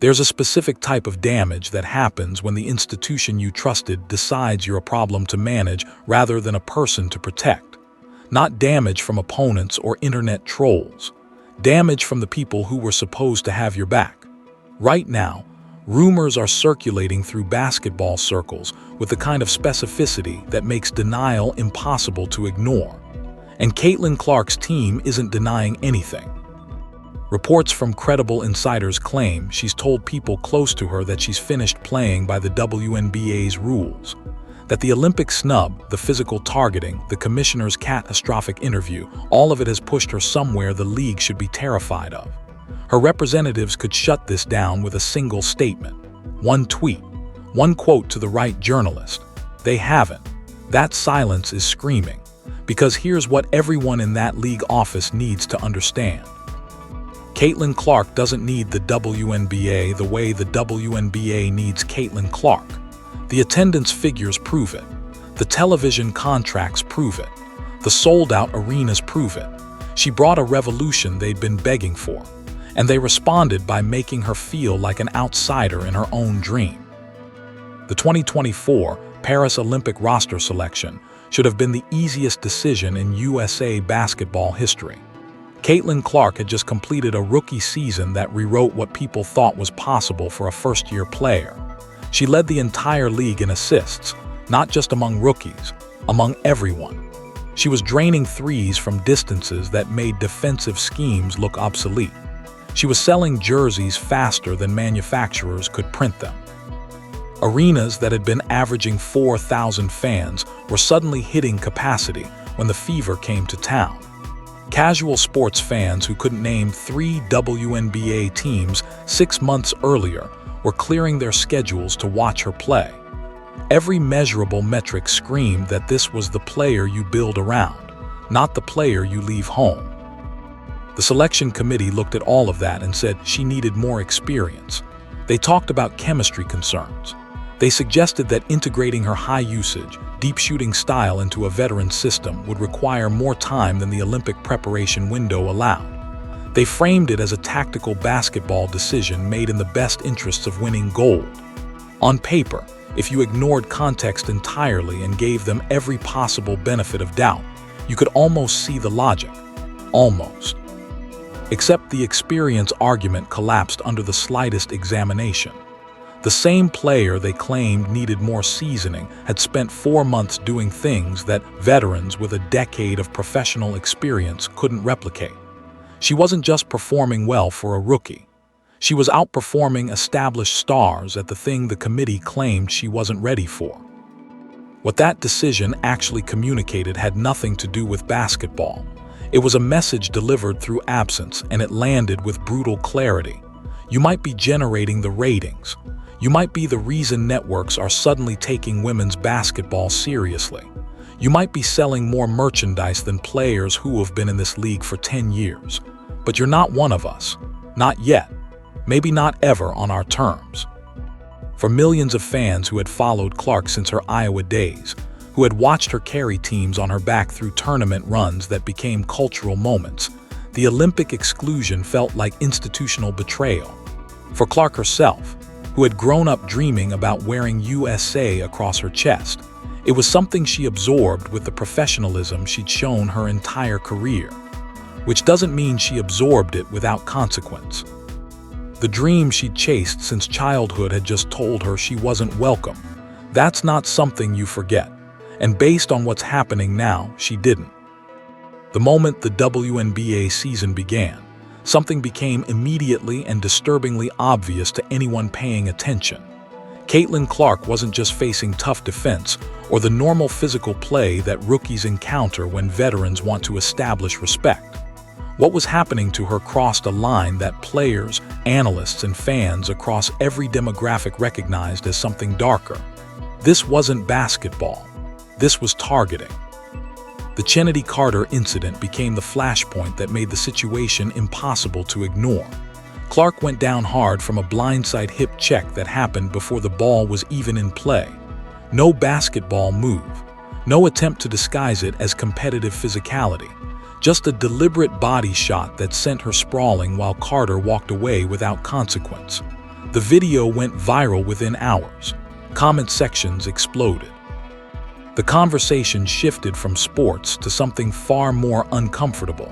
There's a specific type of damage that happens when the institution you trusted decides you're a problem to manage rather than a person to protect. Not damage from opponents or internet trolls. Damage from the people who were supposed to have your back. Right now, rumors are circulating through basketball circles with the kind of specificity that makes denial impossible to ignore. And Caitlin Clark's team isn't denying anything. Reports from credible insiders claim she's told people close to her that she's finished playing by the WNBA's rules, that the Olympic snub, the physical targeting, the commissioner's catastrophic interview, all of it has pushed her somewhere the league should be terrified of. Her representatives could shut this down with a single statement, one tweet, one quote to the right journalist. They haven't. That silence is screaming, because here's what everyone in that league office needs to understand. Caitlin Clark doesn't need the WNBA the way the WNBA needs Caitlin Clark. The attendance figures prove it. The television contracts prove it. The sold-out arenas prove it. She brought a revolution they'd been begging for, and they responded by making her feel like an outsider in her own dream. The 2024 Paris Olympic roster selection should have been the easiest decision in USA basketball history. Caitlin Clark had just completed a rookie season that rewrote what people thought was possible for a first-year player. She led the entire league in assists, not just among rookies, among everyone. She was draining threes from distances that made defensive schemes look obsolete. She was selling jerseys faster than manufacturers could print them. Arenas that had been averaging 4,000 fans were suddenly hitting capacity when the fever came to town. Casual sports fans who couldn't name 3 WNBA teams 6 months earlier were clearing their schedules to watch her play. Every measurable metric screamed that this was the player you build around, not the player you leave home. The selection committee looked at all of that and said she needed more experience. They talked about chemistry concerns. They suggested that integrating her high-usage, deep-shooting style into a veteran system would require more time than the Olympic preparation window allowed. They framed it as a tactical basketball decision made in the best interests of winning gold. On paper, if you ignored context entirely and gave them every possible benefit of doubt, you could almost see the logic. Almost. Except the experience argument collapsed under the slightest examination. The same player they claimed needed more seasoning had spent 4 months doing things that veterans with a decade of professional experience couldn't replicate. She wasn't just performing well for a rookie. She was outperforming established stars at the thing the committee claimed she wasn't ready for. What that decision actually communicated had nothing to do with basketball. It was a message delivered through absence, and it landed with brutal clarity. You might be generating the ratings. You might be the reason networks are suddenly taking women's basketball seriously. You might be selling more merchandise than players who have been in this league for 10 years. But you're not one of us. Not yet. Maybe not ever on our terms. For millions of fans who had followed Clark since her Iowa days, who had watched her carry teams on her back through tournament runs that became cultural moments, the Olympic exclusion felt like institutional betrayal. For Clark herself, who had grown up dreaming about wearing USA across her chest, it was something she absorbed with the professionalism she'd shown her entire career. Which doesn't mean she absorbed it without consequence. The dream she'd chased since childhood had just told her she wasn't welcome. That's not something you forget. And based on what's happening now, she didn't. The moment the WNBA season began, something became immediately and disturbingly obvious to anyone paying attention. Caitlin Clark wasn't just facing tough defense or the normal physical play that rookies encounter when veterans want to establish respect. What was happening to her crossed a line that players, analysts, and fans across every demographic recognized as something darker. This wasn't basketball. This was targeting. The Chennedy Carter incident became the flashpoint that made the situation impossible to ignore. Clark went down hard from a blindside hip check that happened before the ball was even in play. No basketball move. No attempt to disguise it as competitive physicality. Just a deliberate body shot that sent her sprawling while Carter walked away without consequence. The video went viral within hours. Comment sections exploded. The conversation shifted from sports to something far more uncomfortable.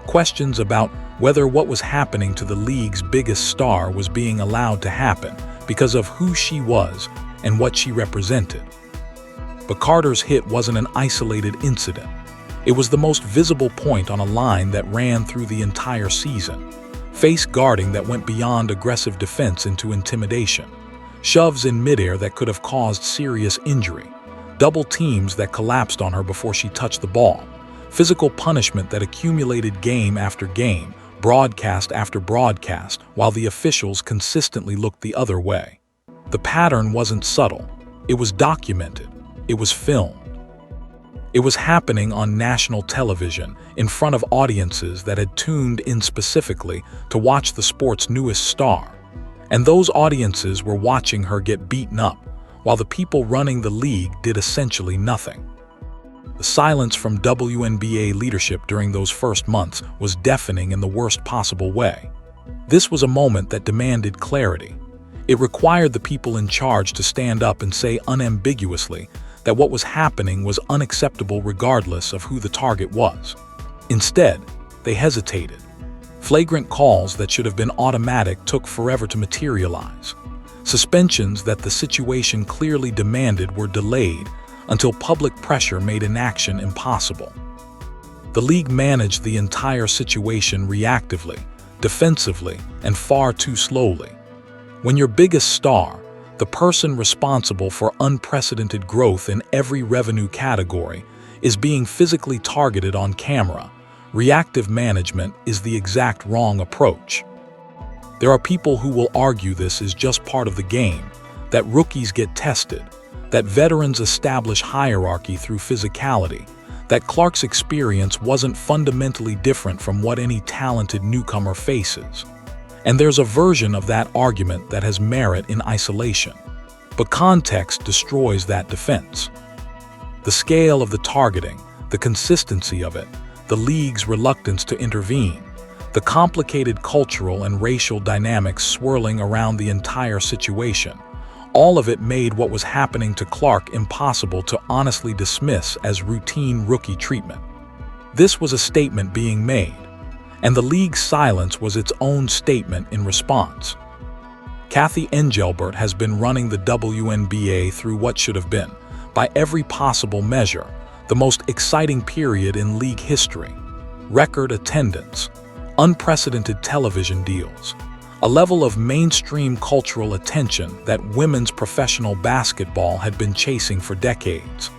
Questions about whether what was happening to the league's biggest star was being allowed to happen because of who she was and what she represented. But Carter's hit wasn't an isolated incident. It was the most visible point on a line that ran through the entire season. Face guarding that went beyond aggressive defense into intimidation. Shoves in midair that could have caused serious injury. Double teams that collapsed on her before she touched the ball. Physical punishment that accumulated game after game, broadcast after broadcast, while the officials consistently looked the other way. The pattern wasn't subtle. It was documented. It was filmed. It was happening on national television, in front of audiences that had tuned in specifically to watch the sport's newest star. And those audiences were watching her get beaten up, while the people running the league did essentially nothing. The silence from WNBA leadership during those first months was deafening in the worst possible way. This was a moment that demanded clarity. It required the people in charge to stand up and say unambiguously that what was happening was unacceptable regardless of who the target was. Instead, they hesitated. Flagrant calls that should have been automatic took forever to materialize. Suspensions that the situation clearly demanded were delayed until public pressure made inaction impossible. The league managed the entire situation reactively, defensively, and far too slowly. When your biggest star, the person responsible for unprecedented growth in every revenue category, is being physically targeted on camera, reactive management is the exact wrong approach. There are people who will argue this is just part of the game, that rookies get tested, that veterans establish hierarchy through physicality, that Clark's experience wasn't fundamentally different from what any talented newcomer faces. And there's a version of that argument that has merit in isolation. But context destroys that defense. The scale of the targeting, the consistency of it, the league's reluctance to intervene, the complicated cultural and racial dynamics swirling around the entire situation, all of it made what was happening to Clark impossible to honestly dismiss as routine rookie treatment. This was a statement being made, and the league's silence was its own statement in response. Kathy Engelbert has been running the WNBA through what should have been, by every possible measure, the most exciting period in league history. Record attendance, unprecedented television deals, a level of mainstream cultural attention that women's professional basketball had been chasing for decades.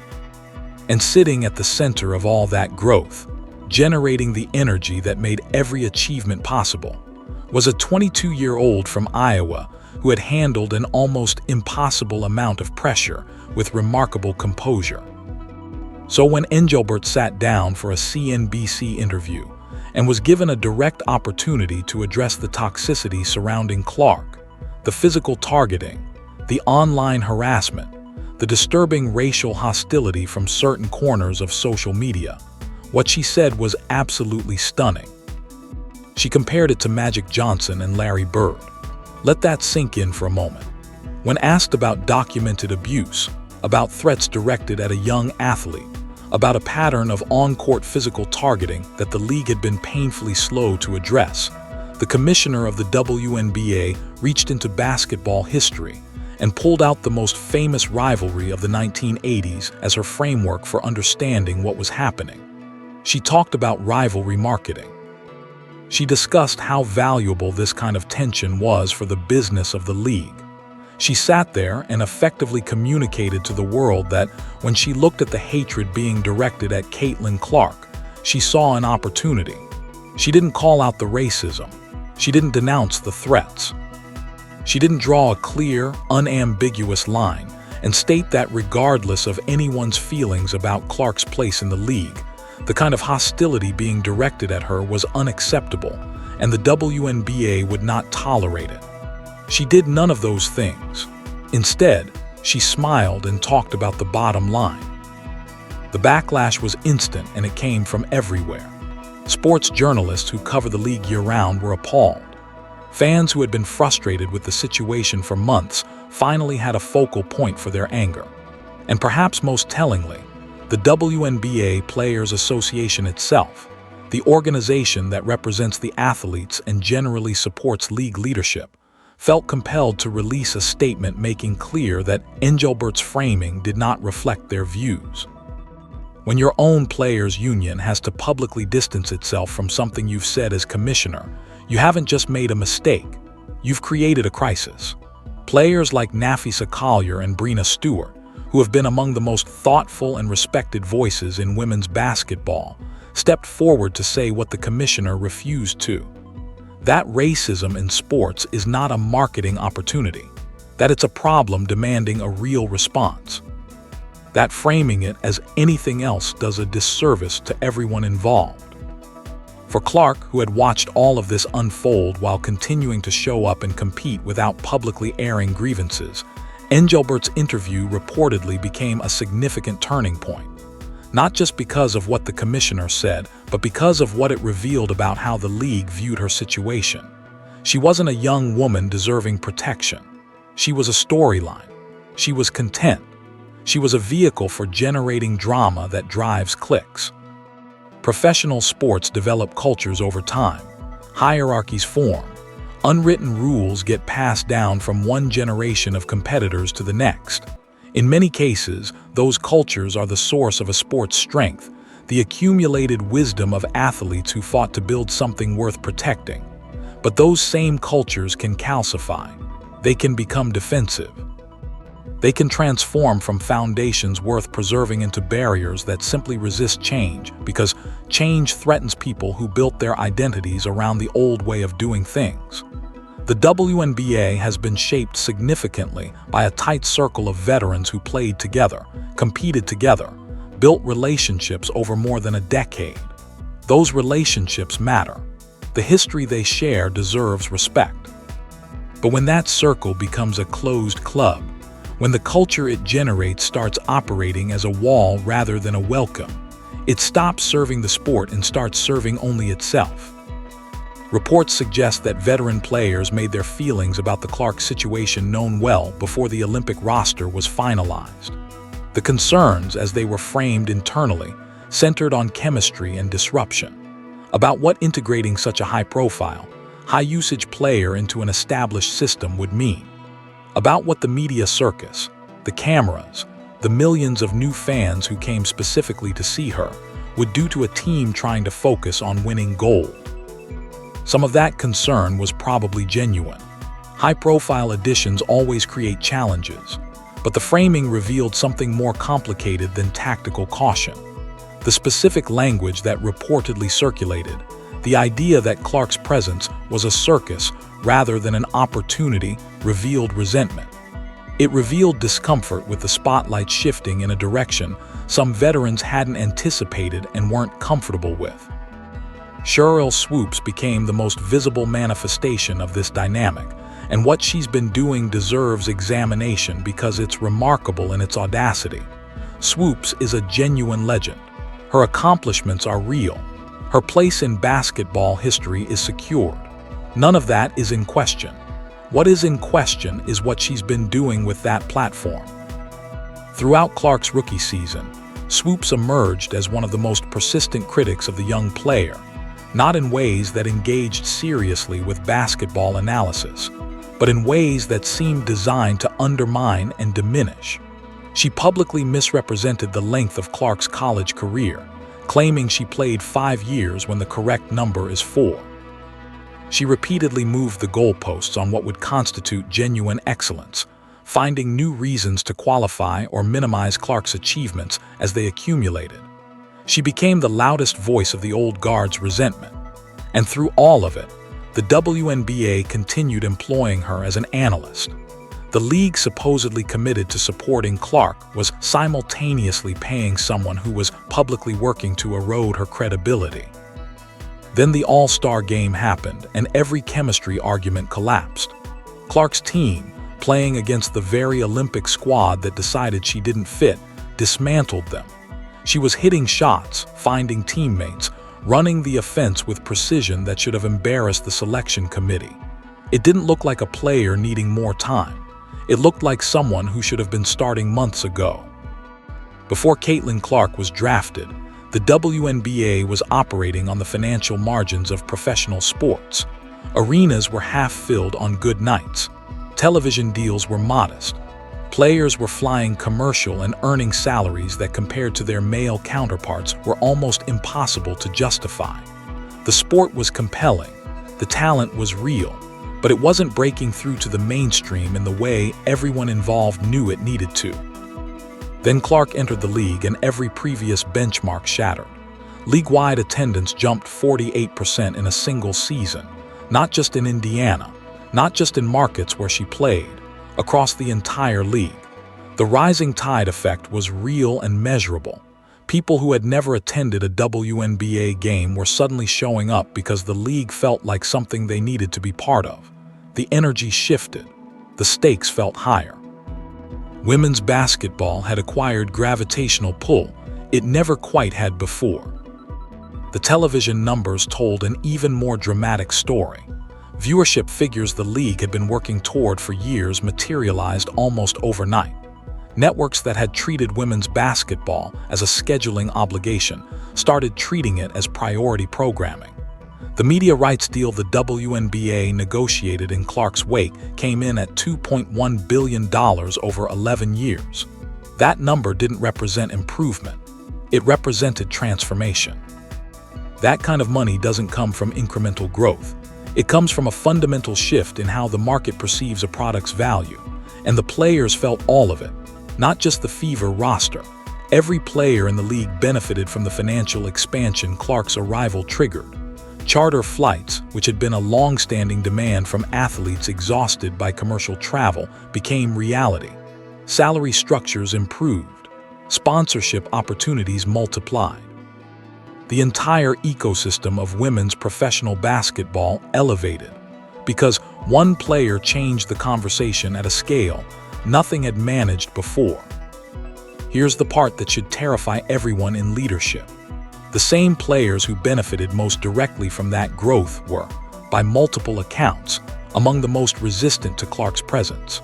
And sitting at the center of all that growth, generating the energy that made every achievement possible, was a 22-year-old from Iowa who had handled an almost impossible amount of pressure with remarkable composure. So when Engelbert sat down for a CNBC interview and was given a direct opportunity to address the toxicity surrounding Clark, the physical targeting, the online harassment, the disturbing racial hostility from certain corners of social media, what she said was absolutely stunning. She compared it to Magic Johnson and Larry Bird. Let that sink in for a moment. When asked about documented abuse, about threats directed at a young athlete, about a pattern of on-court physical targeting that the league had been painfully slow to address, the commissioner of the WNBA reached into basketball history and pulled out the most famous rivalry of the 1980s as her framework for understanding what was happening. She talked about rivalry marketing. She discussed how valuable this kind of tension was for the business of the league. She sat there and effectively communicated to the world that when she looked at the hatred being directed at Caitlin Clark, she saw an opportunity. She didn't call out the racism. She didn't denounce the threats. She didn't draw a clear, unambiguous line and state that regardless of anyone's feelings about Clark's place in the league, the kind of hostility being directed at her was unacceptable, and the WNBA would not tolerate it. She did none of those things. Instead, she smiled and talked about the bottom line. The backlash was instant, and it came from everywhere. Sports journalists who cover the league year-round were appalled. Fans who had been frustrated with the situation for months finally had a focal point for their anger. And perhaps most tellingly, the WNBA Players Association itself, the organization that represents the athletes and generally supports league leadership, felt compelled to release a statement making clear that Engelbert's framing did not reflect their views. When your own players' union has to publicly distance itself from something you've said as commissioner, you haven't just made a mistake, you've created a crisis. Players like Nafisa Collier and Breena Stewart, who have been among the most thoughtful and respected voices in women's basketball, stepped forward to say what the commissioner refused to. That racism in sports is not a marketing opportunity, that it's a problem demanding a real response. That framing it as anything else does a disservice to everyone involved. For Clark, who had watched all of this unfold while continuing to show up and compete without publicly airing grievances, Engelbert's interview reportedly became a significant turning point. Not just because of what the commissioner said, but because of what it revealed about how the league viewed her situation. She wasn't a young woman deserving protection. She was a storyline. She was content. She was a vehicle for generating drama that drives clicks. Professional sports develop cultures over time. Hierarchies form. Unwritten rules get passed down from one generation of competitors to the next. In many cases, those cultures are the source of a sport's strength, the accumulated wisdom of athletes who fought to build something worth protecting. But those same cultures can calcify. They can become defensive. They can transform from foundations worth preserving into barriers that simply resist change, because change threatens people who built their identities around the old way of doing things. The WNBA has been shaped significantly by a tight circle of veterans who played together, competed together, built relationships over more than a decade. Those relationships matter. The history they share deserves respect. But when that circle becomes a closed club, when the culture it generates starts operating as a wall rather than a welcome, it stops serving the sport and starts serving only itself. Reports suggest that veteran players made their feelings about the Clark situation known well before the Olympic roster was finalized. The concerns, as they were framed internally, centered on chemistry and disruption, about what integrating such a high-profile, high-usage player into an established system would mean, about what the media circus, the cameras, the millions of new fans who came specifically to see her, would do to a team trying to focus on winning gold. Some of that concern was probably genuine. High-profile additions always create challenges, but the framing revealed something more complicated than tactical caution. The specific language that reportedly circulated, the idea that Clark's presence was a circus rather than an opportunity, revealed resentment. It revealed discomfort with the spotlight shifting in a direction some veterans hadn't anticipated and weren't comfortable with. Sheryl Swoopes became the most visible manifestation of this dynamic, and what she's been doing deserves examination because it's remarkable in its audacity. Swoopes is a genuine legend. Her accomplishments are real. Her place in basketball history is secured. None of that is in question. What is in question is what she's been doing with that platform. Throughout Clark's rookie season, Swoopes emerged as one of the most persistent critics of the young player, not in ways that engaged seriously with basketball analysis, but in ways that seemed designed to undermine and diminish. She publicly misrepresented the length of Clark's college career, claiming she played 5 years when the correct number is 4. She repeatedly moved the goalposts on what would constitute genuine excellence, finding new reasons to qualify or minimize Clark's achievements as they accumulated. She became the loudest voice of the old guard's resentment. And through all of it, the WNBA continued employing her as an analyst. The league supposedly committed to supporting Clark was simultaneously paying someone who was publicly working to erode her credibility. Then the All-Star game happened, and every chemistry argument collapsed. Clark's team, playing against the very Olympic squad that decided she didn't fit, dismantled them. She was hitting shots, finding teammates, running the offense with precision that should have embarrassed the selection committee. It didn't look like a player needing more time. It looked like someone who should have been starting months ago. Before Caitlin Clark was drafted, the WNBA was operating on the financial margins of professional sports. Arenas were half-filled on good nights. Television deals were modest. Players were flying commercial and earning salaries that, compared to their male counterparts, were almost impossible to justify. The sport was compelling. The talent was real, but it wasn't breaking through to the mainstream in the way everyone involved knew it needed to. Then Clark entered the league and every previous benchmark shattered. League-wide attendance jumped 48% in a single season, not just in Indiana, not just in markets where she played, across the entire league. The rising tide effect was real and measurable. People who had never attended a WNBA game were suddenly showing up because the league felt like something they needed to be part of. The energy shifted. The stakes felt higher. Women's basketball had acquired gravitational pull it never quite had before. The television numbers told an even more dramatic story. Viewership figures the league had been working toward for years materialized almost overnight. Networks that had treated women's basketball as a scheduling obligation started treating it as priority programming. The media rights deal the WNBA negotiated in Clark's wake came in at $2.1 billion over 11 years. That number didn't represent improvement. It represented transformation. That kind of money doesn't come from incremental growth. It comes from a fundamental shift in how the market perceives a product's value, and the players felt all of it, not just the Fever roster. Every player in the league benefited from the financial expansion Clark's arrival triggered. Charter flights, which had been a long-standing demand from athletes exhausted by commercial travel, became reality. Salary structures improved. Sponsorship opportunities multiplied. The entire ecosystem of women's professional basketball elevated, because one player changed the conversation at a scale nothing had managed before. Here's the part that should terrify everyone in leadership. The same players who benefited most directly from that growth were, by multiple accounts, among the most resistant to Clark's presence.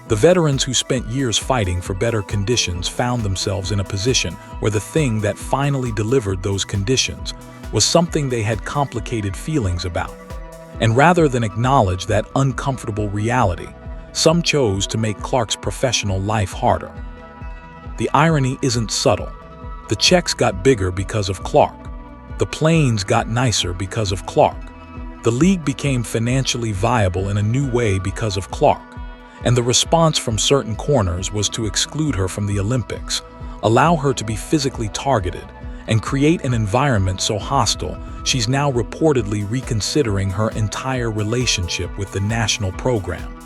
The veterans who spent years fighting for better conditions found themselves in a position where the thing that finally delivered those conditions was something they had complicated feelings about. And rather than acknowledge that uncomfortable reality, some chose to make Clark's professional life harder. The irony isn't subtle. The checks got bigger because of Clark. The planes got nicer because of Clark. The league became financially viable in a new way because of Clark. And the response from certain corners was to exclude her from the Olympics, allow her to be physically targeted, and create an environment so hostile she's now reportedly reconsidering her entire relationship with the national program.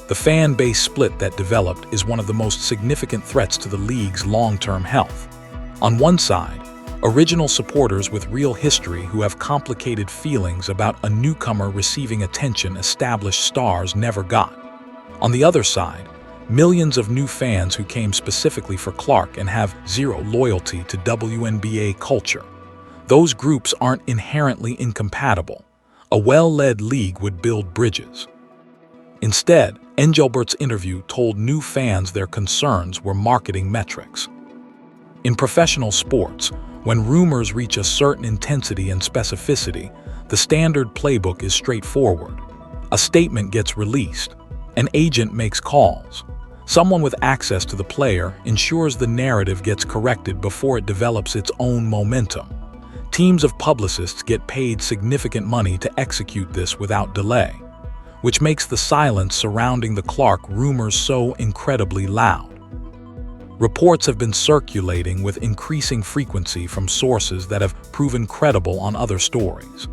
The fan base split that developed is one of the most significant threats to the league's long-term health. On one side, original supporters with real history who have complicated feelings about a newcomer receiving attention established stars never got. On the other side, millions of new fans who came specifically for Clark and have zero loyalty to WNBA culture. Those groups aren't inherently incompatible. A well-led league would build bridges. Instead, Engelbert's interview told new fans their concerns were marketing metrics. In professional sports, when rumors reach a certain intensity and specificity, the standard playbook is straightforward. A statement gets released. An agent makes calls. Someone with access to the player ensures the narrative gets corrected before it develops its own momentum. Teams of publicists get paid significant money to execute this without delay, which makes the silence surrounding the Clark rumors so incredibly loud. Reports have been circulating with increasing frequency from sources that have proven credible on other stories.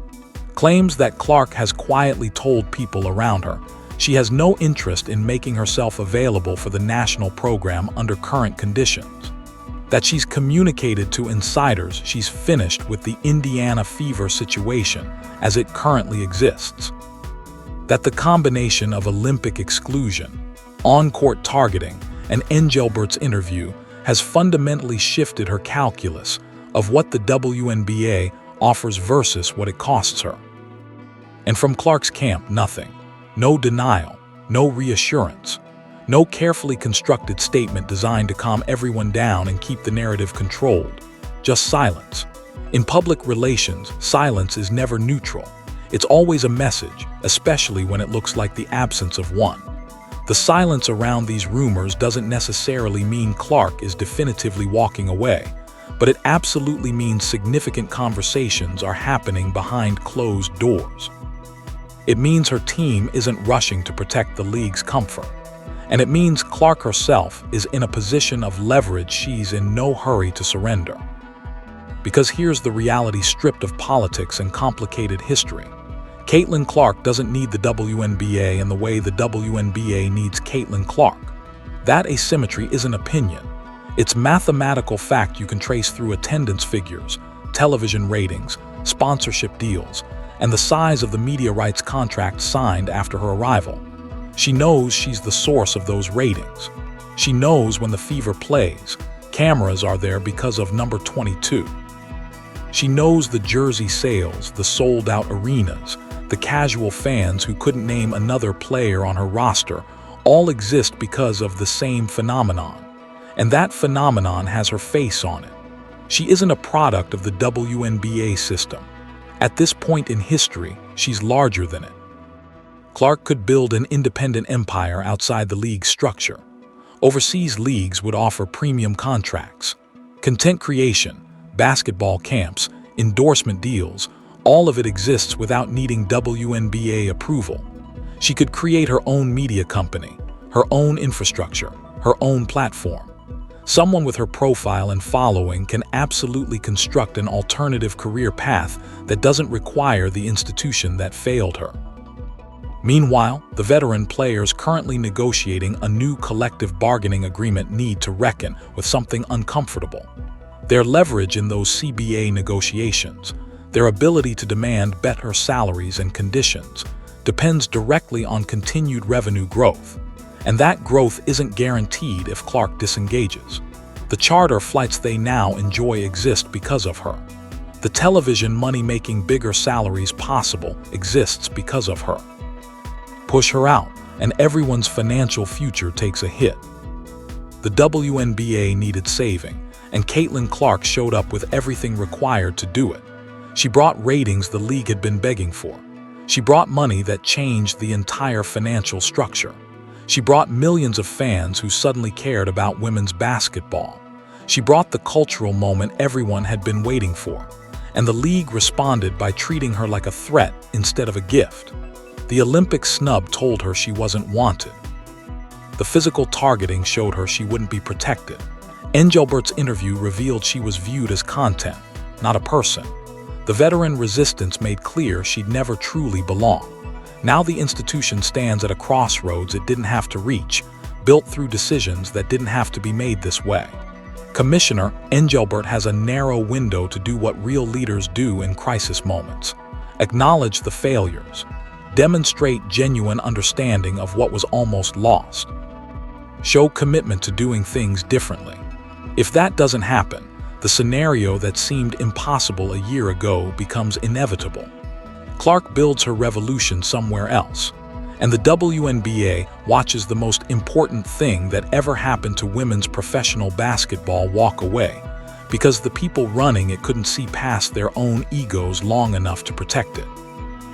Claims that Clark has quietly told people around her she has no interest in making herself available for the national program under current conditions. That she's communicated to insiders she's finished with the Indiana Fever situation as it currently exists. That the combination of Olympic exclusion, on-court targeting, and Engelbert's interview has fundamentally shifted her calculus of what the WNBA offers versus what it costs her. And from Clark's camp, nothing. No denial, no reassurance, no carefully constructed statement designed to calm everyone down and keep the narrative controlled. Just silence. In public relations, silence is never neutral. It's always a message, especially when it looks like the absence of one. The silence around these rumors doesn't necessarily mean Clark is definitively walking away, but it absolutely means significant conversations are happening behind closed doors. It means her team isn't rushing to protect the league's comfort. And it means Clark herself is in a position of leverage she's in no hurry to surrender. Because here's the reality stripped of politics and complicated history. Caitlin Clark doesn't need the WNBA in the way the WNBA needs Caitlin Clark. That asymmetry isn't opinion. It's mathematical fact you can trace through attendance figures, television ratings, sponsorship deals, and the size of the media rights contract signed after her arrival. She knows she's the source of those ratings. She knows when the fever plays, cameras are there because of number 22. She knows the jersey sales, the sold-out arenas, the casual fans who couldn't name another player on her roster, all exist because of the same phenomenon. And that phenomenon has her face on it. She isn't a product of the WNBA system. At this point in history, she's larger than it. Clark could build an independent empire outside the league's structure. Overseas leagues would offer premium contracts, content creation, basketball camps, endorsement deals. All of it exists without needing WNBA approval. She could create her own media company, her own infrastructure, her own platform. Someone with her profile and following can absolutely construct an alternative career path that doesn't require the institution that failed her. Meanwhile, the veteran players currently negotiating a new collective bargaining agreement need to reckon with something uncomfortable. Their leverage in those CBA negotiations, their ability to demand better salaries and conditions, depends directly on continued revenue growth. And that growth isn't guaranteed if Clark disengages. The charter flights they now enjoy exist because of her. The television money making bigger salaries possible exists because of her. Push her out, and everyone's financial future takes a hit. The WNBA needed saving, and Caitlin Clark showed up with everything required to do it. She brought ratings the league had been begging for. She brought money that changed the entire financial structure. She brought millions of fans who suddenly cared about women's basketball. She brought the cultural moment everyone had been waiting for. And the league responded by treating her like a threat instead of a gift. The Olympic snub told her she wasn't wanted. The physical targeting showed her she wouldn't be protected. Engelbert's interview revealed she was viewed as content, not a person. The veteran resistance made clear she'd never truly belong. Now the institution stands at a crossroads it didn't have to reach, built through decisions that didn't have to be made this way. Commissioner Engelbert has a narrow window to do what real leaders do in crisis moments. Acknowledge the failures. Demonstrate genuine understanding of what was almost lost. Show commitment to doing things differently. If that doesn't happen, the scenario that seemed impossible a year ago becomes inevitable. Clark builds her revolution somewhere else, and the WNBA watches the most important thing that ever happened to women's professional basketball walk away, because the people running it couldn't see past their own egos long enough to protect it.